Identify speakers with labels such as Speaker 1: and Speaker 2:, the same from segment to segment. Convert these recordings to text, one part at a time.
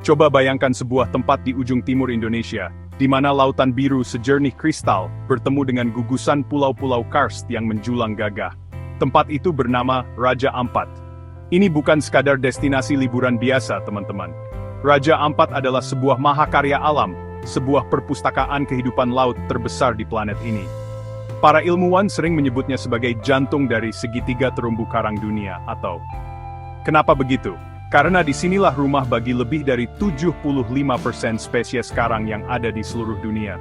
Speaker 1: Coba bayangkan sebuah tempat di ujung timur Indonesia, di mana lautan biru sejernih kristal bertemu dengan gugusan pulau-pulau karst yang menjulang gagah. Tempat itu bernama Raja Ampat. Ini bukan sekadar destinasi liburan biasa, teman-teman. Raja Ampat adalah sebuah mahakarya alam, sebuah perpustakaan kehidupan laut terbesar di planet ini. Para ilmuwan sering menyebutnya sebagai jantung dari segitiga terumbu karang dunia, atau kenapa begitu? Karena disinilah rumah bagi lebih dari 75% spesies karang yang ada di seluruh dunia.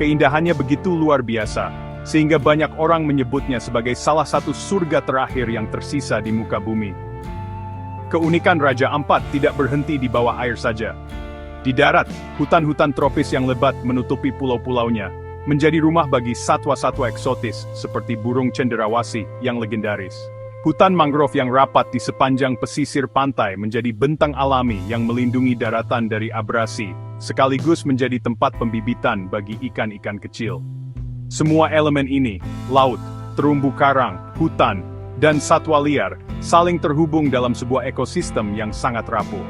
Speaker 1: Keindahannya begitu luar biasa, sehingga banyak orang menyebutnya sebagai salah satu surga terakhir yang tersisa di muka bumi. Keunikan Raja Ampat tidak berhenti di bawah air saja. Di darat, hutan-hutan tropis yang lebat menutupi pulau-pulaunya, menjadi rumah bagi satwa-satwa eksotis seperti burung cenderawasih yang legendaris. Hutan mangrove yang rapat di sepanjang pesisir pantai menjadi bentang alami yang melindungi daratan dari abrasi, sekaligus menjadi tempat pembibitan bagi ikan-ikan kecil. Semua elemen ini, laut, terumbu karang, hutan, dan satwa liar, saling terhubung dalam sebuah ekosistem yang sangat rapuh.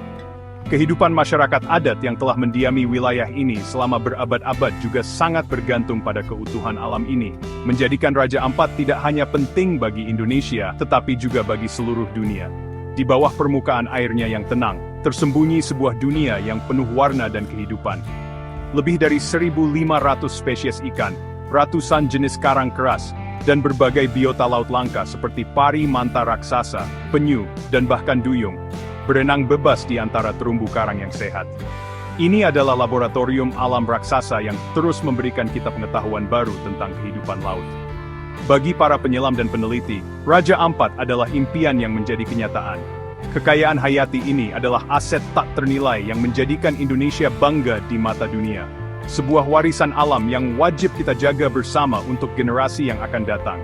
Speaker 1: Kehidupan masyarakat adat yang telah mendiami wilayah ini selama berabad-abad juga sangat bergantung pada keutuhan alam ini, menjadikan Raja Ampat tidak hanya penting bagi Indonesia, tetapi juga bagi seluruh dunia. Di bawah permukaan airnya yang tenang, tersembunyi sebuah dunia yang penuh warna dan kehidupan. Lebih dari 1.500 spesies ikan, ratusan jenis karang keras, dan berbagai biota laut langka seperti pari manta raksasa, penyu, dan bahkan duyung, berenang bebas di antara terumbu karang yang sehat. Ini adalah laboratorium alam raksasa yang terus memberikan kita pengetahuan baru tentang kehidupan laut. Bagi para penyelam dan peneliti, Raja Ampat adalah impian yang menjadi kenyataan. Kekayaan hayati ini adalah aset tak ternilai yang menjadikan Indonesia bangga di mata dunia. Sebuah warisan alam yang wajib kita jaga bersama untuk generasi yang akan datang.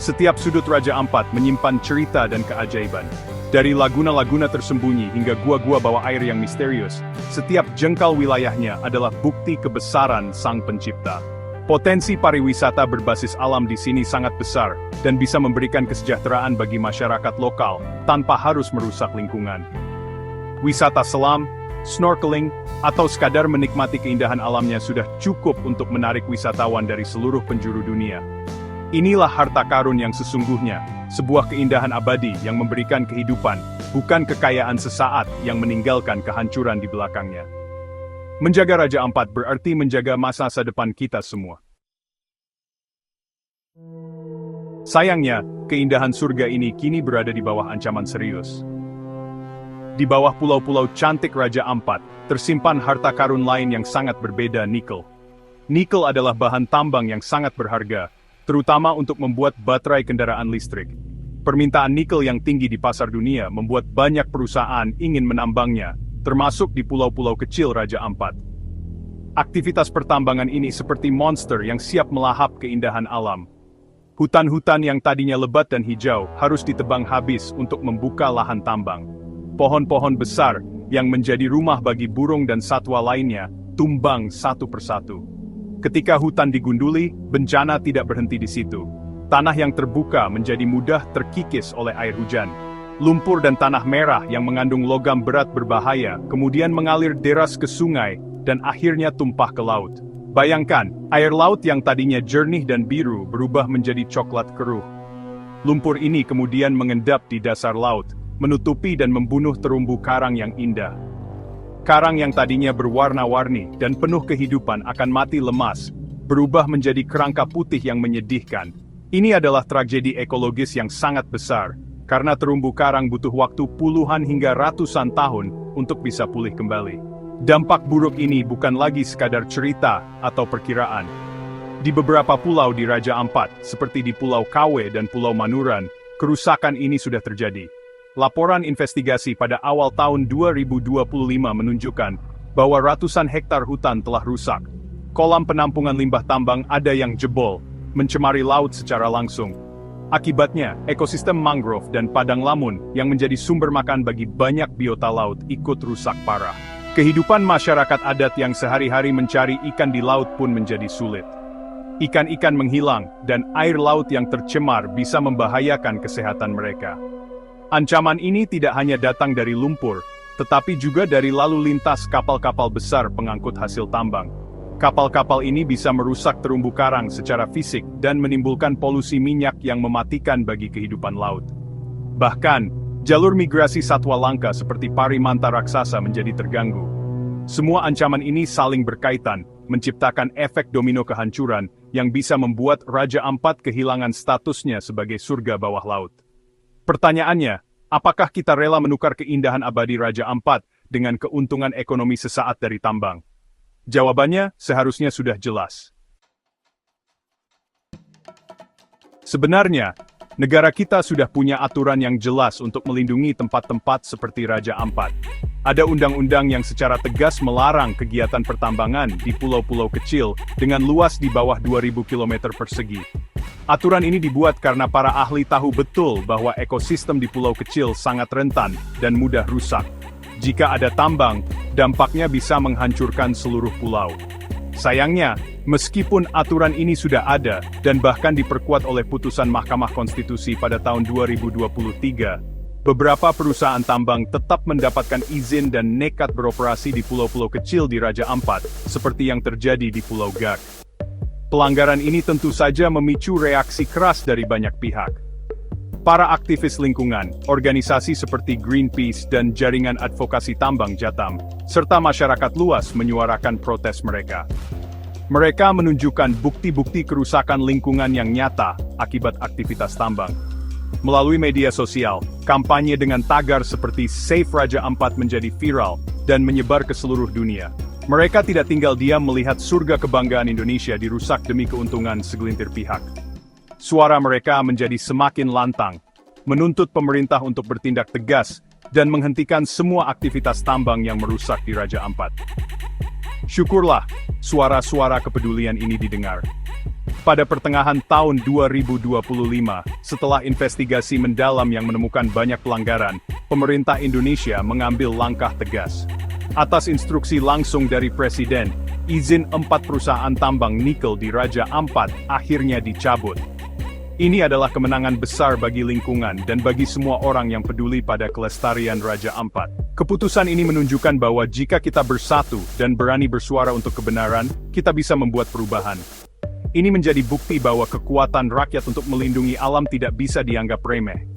Speaker 1: Setiap sudut Raja Ampat menyimpan cerita dan keajaiban. Dari laguna-laguna tersembunyi hingga gua-gua bawah air yang misterius, setiap jengkal wilayahnya adalah bukti kebesaran Sang Pencipta. Potensi pariwisata berbasis alam di sini sangat besar, dan bisa memberikan kesejahteraan bagi masyarakat lokal, tanpa harus merusak lingkungan. Wisata selam, snorkeling, atau sekadar menikmati keindahan alamnya sudah cukup untuk menarik wisatawan dari seluruh penjuru dunia. Inilah harta karun yang sesungguhnya, sebuah keindahan abadi yang memberikan kehidupan, bukan kekayaan sesaat yang meninggalkan kehancuran di belakangnya. Menjaga Raja Ampat berarti menjaga masa depan kita semua. Sayangnya, keindahan surga ini kini berada di bawah ancaman serius. Di bawah pulau-pulau cantik Raja Ampat, tersimpan harta karun lain yang sangat berbeda, nikel. Nikel adalah bahan tambang yang sangat berharga, terutama untuk membuat baterai kendaraan listrik. Permintaan nikel yang tinggi di pasar dunia membuat banyak perusahaan ingin menambangnya, termasuk di pulau-pulau kecil Raja Ampat. Aktivitas pertambangan ini seperti monster yang siap melahap keindahan alam. Hutan-hutan yang tadinya lebat dan hijau harus ditebang habis untuk membuka lahan tambang. Pohon-pohon besar yang menjadi rumah bagi burung dan satwa lainnya tumbang satu persatu. Ketika hutan digunduli, bencana tidak berhenti di situ. Tanah yang terbuka menjadi mudah terkikis oleh air hujan. Lumpur dan tanah merah yang mengandung logam berat berbahaya kemudian mengalir deras ke sungai dan akhirnya tumpah ke laut. Bayangkan, air laut yang tadinya jernih dan biru berubah menjadi coklat keruh. Lumpur ini kemudian mengendap di dasar laut, menutupi dan membunuh terumbu karang yang indah. Karang yang tadinya berwarna-warni dan penuh kehidupan akan mati lemas, berubah menjadi kerangka putih yang menyedihkan. Ini adalah tragedi ekologis yang sangat besar, karena terumbu karang butuh waktu puluhan hingga ratusan tahun untuk bisa pulih kembali. Dampak buruk ini bukan lagi sekadar cerita atau perkiraan. Di beberapa pulau di Raja Ampat, seperti di Pulau Kawe dan Pulau Manuran, kerusakan ini sudah terjadi. Laporan investigasi pada awal tahun 2025 menunjukkan bahwa ratusan hektar hutan telah rusak. Kolam penampungan limbah tambang ada yang jebol, mencemari laut secara langsung. Akibatnya, ekosistem mangrove dan padang lamun yang menjadi sumber makan bagi banyak biota laut ikut rusak parah. Kehidupan masyarakat adat yang sehari-hari mencari ikan di laut pun menjadi sulit. Ikan-ikan menghilang, dan air laut yang tercemar bisa membahayakan kesehatan mereka. Ancaman ini tidak hanya datang dari lumpur, tetapi juga dari lalu lintas kapal-kapal besar pengangkut hasil tambang. Kapal-kapal ini bisa merusak terumbu karang secara fisik dan menimbulkan polusi minyak yang mematikan bagi kehidupan laut. Bahkan, jalur migrasi satwa langka seperti pari manta raksasa menjadi terganggu. Semua ancaman ini saling berkaitan, menciptakan efek domino kehancuran yang bisa membuat Raja Ampat kehilangan statusnya sebagai surga bawah laut. Pertanyaannya, apakah kita rela menukar keindahan abadi Raja Ampat dengan keuntungan ekonomi sesaat dari tambang? Jawabannya seharusnya sudah jelas. Sebenarnya, negara kita sudah punya aturan yang jelas untuk melindungi tempat-tempat seperti Raja Ampat. Ada undang-undang yang secara tegas melarang kegiatan pertambangan di pulau-pulau kecil dengan luas di bawah 2.000 km persegi. Aturan ini dibuat karena para ahli tahu betul bahwa ekosistem di pulau kecil sangat rentan dan mudah rusak. Jika ada tambang, dampaknya bisa menghancurkan seluruh pulau. Sayangnya, meskipun aturan ini sudah ada dan bahkan diperkuat oleh putusan Mahkamah Konstitusi pada tahun 2023, beberapa perusahaan tambang tetap mendapatkan izin dan nekat beroperasi di pulau-pulau kecil di Raja Ampat, seperti yang terjadi di Pulau Gag. Pelanggaran ini tentu saja memicu reaksi keras dari banyak pihak. Para aktivis lingkungan, organisasi seperti Greenpeace dan Jaringan Advokasi Tambang Jatam, serta masyarakat luas menyuarakan protes mereka. Mereka menunjukkan bukti-bukti kerusakan lingkungan yang nyata akibat aktivitas tambang. Melalui media sosial, kampanye dengan tagar seperti Save Raja Ampat menjadi viral dan menyebar ke seluruh dunia. Mereka tidak tinggal diam melihat surga kebanggaan Indonesia dirusak demi keuntungan segelintir pihak. Suara mereka menjadi semakin lantang, menuntut pemerintah untuk bertindak tegas dan menghentikan semua aktivitas tambang yang merusak di Raja Ampat. Syukurlah, suara-suara kepedulian ini didengar. Pada pertengahan tahun 2025, setelah investigasi mendalam yang menemukan banyak pelanggaran, pemerintah Indonesia mengambil langkah tegas. Atas instruksi langsung dari Presiden, izin 4 perusahaan tambang nikel di Raja Ampat akhirnya dicabut. Ini adalah kemenangan besar bagi lingkungan dan bagi semua orang yang peduli pada kelestarian Raja Ampat. Keputusan ini menunjukkan bahwa jika kita bersatu dan berani bersuara untuk kebenaran, kita bisa membuat perubahan. Ini menjadi bukti bahwa kekuatan rakyat untuk melindungi alam tidak bisa dianggap remeh.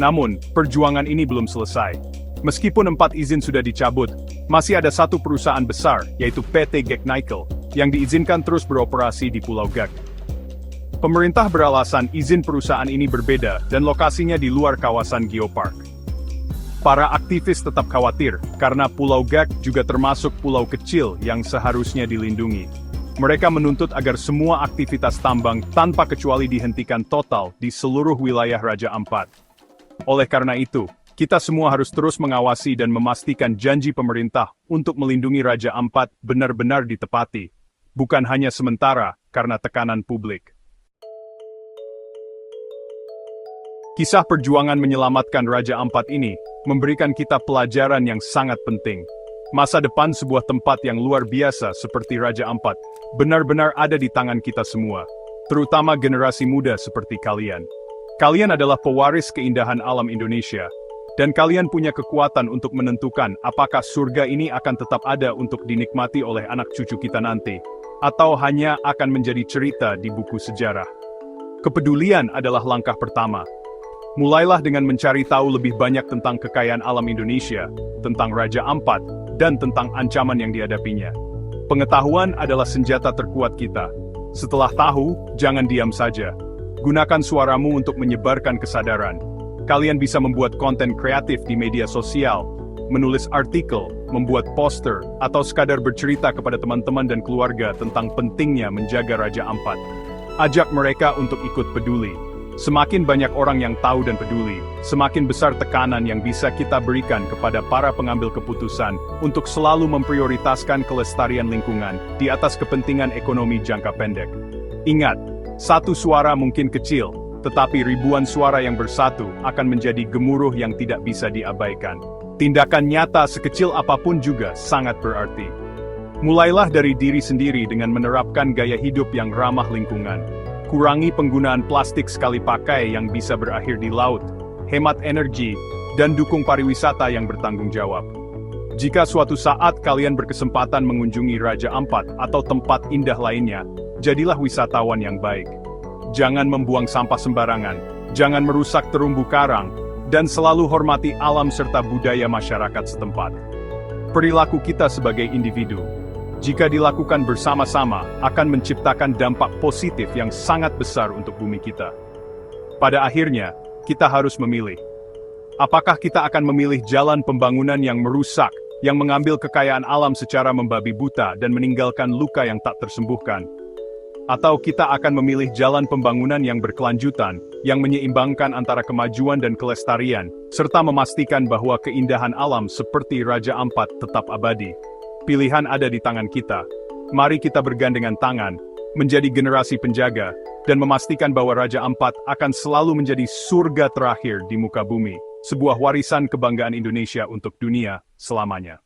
Speaker 1: Namun, perjuangan ini belum selesai. Meskipun 4 izin sudah dicabut, masih ada satu perusahaan besar, yaitu PT Gag Nickel, yang diizinkan terus beroperasi di Pulau Gag. Pemerintah beralasan izin perusahaan ini berbeda dan lokasinya di luar kawasan geopark. Para aktivis tetap khawatir, karena Pulau Gag juga termasuk pulau kecil yang seharusnya dilindungi. Mereka menuntut agar semua aktivitas tambang tanpa kecuali dihentikan total di seluruh wilayah Raja Ampat. Oleh karena itu, kita semua harus terus mengawasi dan memastikan janji pemerintah untuk melindungi Raja Ampat benar-benar ditepati, bukan hanya sementara karena tekanan publik. Kisah perjuangan menyelamatkan Raja Ampat ini memberikan kita pelajaran yang sangat penting. Masa depan sebuah tempat yang luar biasa seperti Raja Ampat benar-benar ada di tangan kita semua, terutama generasi muda seperti kalian. Kalian adalah pewaris keindahan alam Indonesia, dan kalian punya kekuatan untuk menentukan apakah surga ini akan tetap ada untuk dinikmati oleh anak cucu kita nanti, atau hanya akan menjadi cerita di buku sejarah. Kepedulian adalah langkah pertama. Mulailah dengan mencari tahu lebih banyak tentang kekayaan alam Indonesia, tentang Raja Ampat, dan tentang ancaman yang dihadapinya. Pengetahuan adalah senjata terkuat kita. Setelah tahu, jangan diam saja. Gunakan suaramu untuk menyebarkan kesadaran. Kalian bisa membuat konten kreatif di media sosial, menulis artikel, membuat poster, atau sekadar bercerita kepada teman-teman dan keluarga tentang pentingnya menjaga Raja Ampat. Ajak mereka untuk ikut peduli. Semakin banyak orang yang tahu dan peduli, semakin besar tekanan yang bisa kita berikan kepada para pengambil keputusan untuk selalu memprioritaskan kelestarian lingkungan di atas kepentingan ekonomi jangka pendek. Ingat, satu suara mungkin kecil, tetapi ribuan suara yang bersatu akan menjadi gemuruh yang tidak bisa diabaikan. Tindakan nyata sekecil apapun juga sangat berarti. Mulailah dari diri sendiri dengan menerapkan gaya hidup yang ramah lingkungan. Kurangi penggunaan plastik sekali pakai yang bisa berakhir di laut, hemat energi, dan dukung pariwisata yang bertanggung jawab. Jika suatu saat kalian berkesempatan mengunjungi Raja Ampat atau tempat indah lainnya, jadilah wisatawan yang baik. Jangan membuang sampah sembarangan, jangan merusak terumbu karang, dan selalu hormati alam serta budaya masyarakat setempat. Perilaku kita sebagai individu, jika dilakukan bersama-sama, akan menciptakan dampak positif yang sangat besar untuk bumi kita. Pada akhirnya, kita harus memilih. Apakah kita akan memilih jalan pembangunan yang merusak, yang mengambil kekayaan alam secara membabi buta dan meninggalkan luka yang tak tersembuhkan? Atau kita akan memilih jalan pembangunan yang berkelanjutan, yang menyeimbangkan antara kemajuan dan kelestarian, serta memastikan bahwa keindahan alam seperti Raja Ampat tetap abadi? Pilihan ada di tangan kita. Mari kita bergandengan tangan, menjadi generasi penjaga, dan memastikan bahwa Raja Ampat akan selalu menjadi surga terakhir di muka bumi. Sebuah warisan kebanggaan Indonesia untuk dunia selamanya.